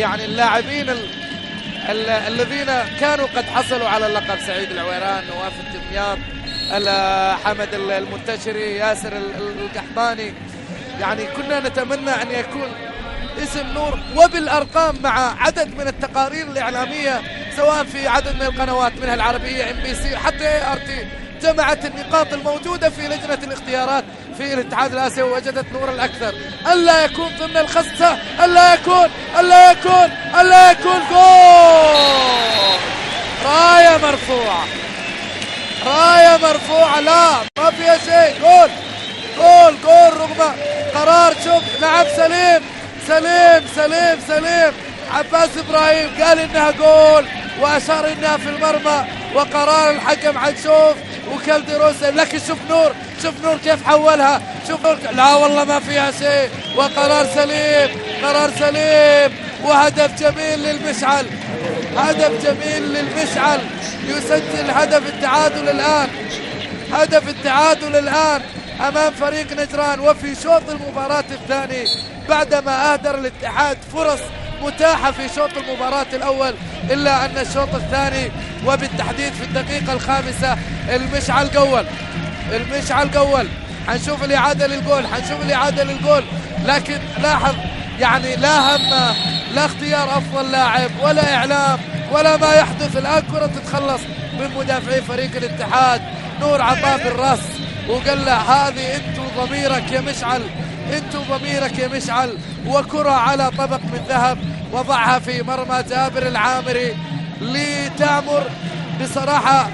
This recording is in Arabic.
يعني اللاعبين الذين كانوا قد حصلوا على اللقب: سعيد العويران، نواف الدمياط، حمد المنتشري، ياسر القحطاني. يعني كنا نتمنى أن يكون اسم نور وبالأرقام مع عدد من التقارير الإعلامية سواء في عدد من القنوات منها العربية MBC حتى ART جمعت النقاط الموجودة في لجنة الاختيارات في الاتحاد الآسيوي ووجدت نور الأكثر. ألا يكون ضمن الخمسة، ألا يكون جول. راية مرفوعة، لا ما فيها شيء. جول رغم قرار. شوف لعب سليم عباس إبراهيم قال إنها جول وأشار إنها في المرمى، وقرار الحكم حنشوف وكالديروس. لكن شوف نور كيف حولها. شوف نور، لا والله ما فيها شيء، وقرار سليم وهدف جميل للمشعل. يسجل هدف التعادل الآن أمام فريق نجران. وفي شوط المباراة الثاني بعدما أهدر الاتحاد فرص متاحة في شوط المباراة الأول، إلا أن الشوط الثاني وبالتحديد في الدقيقة الخامسة المشعل قول. حنشوف الإعادة للجول. لكن لاحظ يعني لا هم، لا اختيار أفضل لاعب ولا إعلام ولا ما يحدث. الآن كرة تتخلص من مدافعي فريق الاتحاد. نور عطاه بالراس وقال له هذه انتو ضميرك يا مشعل، وكرة على طبق من ذهب وضعها في مرمى جابر العامري لتعمر بصراحة